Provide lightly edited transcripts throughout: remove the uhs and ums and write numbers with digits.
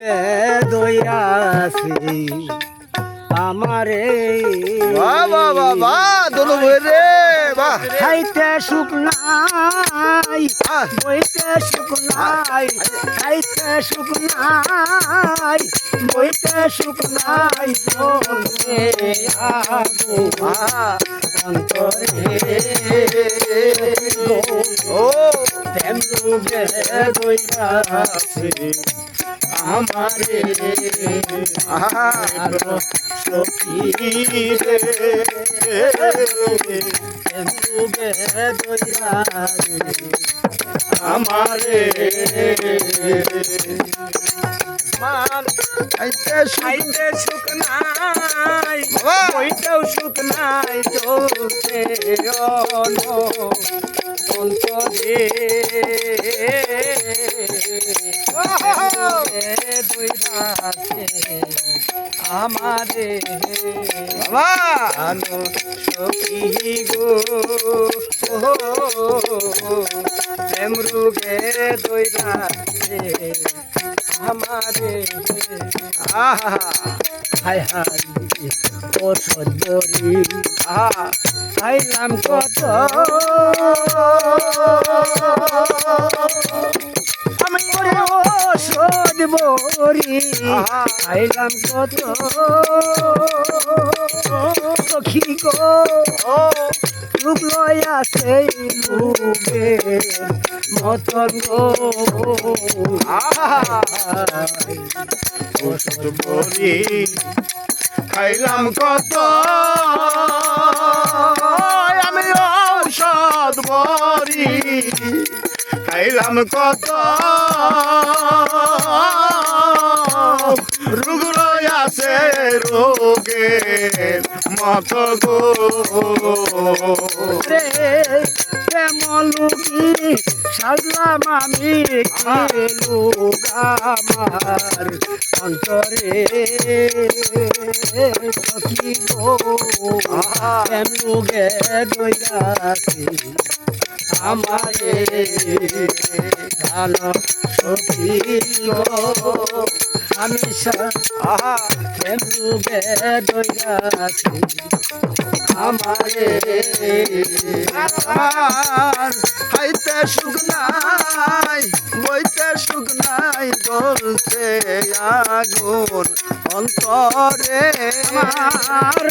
দইরাছি আমারে বাহ বাহ বাহ বাহ দোনো বই রে বাহ খাইতে সুখ নাই বইতে সুখ নাই খাইতে সুখ নাই বইতে সুখ নাই বলতে আগো অন্তরে ও প্রেম ডুবে দইরাছি আমারে আরো সখী রে ডুবে দইরাছি আমারে মান খাইতে খাইতে সুখ নাই বাবা বইতেও সুখ নাই চলতে অন্তরে আমারে বাবা আনো সখী গো প্রেম রোগে দইরাছে আমারে আহা হায় হায় ও সজ্জরি খাইলাম কত আমি ওষুধ বরি খাইলাম কত সখী গো রূপ লয়া সেই রূপে মতন গো ওষুধ বড়ি খাইলাম কত আমি ঔষধ বড়ি খাইলাম কত রোগ আছে রোগের মত গো রে কেমন লুকি সাজলাম আমি লোক আমার অন্তরে সখী গো প্রেম লোকে দইরাছি আমারে জানো সখী গো আমি প্রেম লোকে দইরাছি আমারে আর খাইতে সুখ নাই বইতে সুখ নাই বলতে আগুন অন্তরে আমার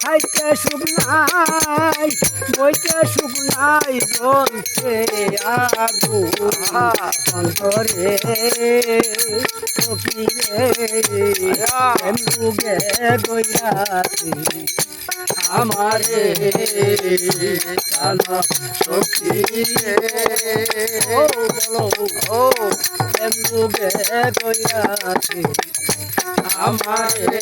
খাইতে সুখ নাই বইতে সুখ নাই বলছে আগু অন্তরে সখী রে এমুগে দইরাছি আমারে কালো সখী রে ও বলো ও এমুগে দইরাছি আমারে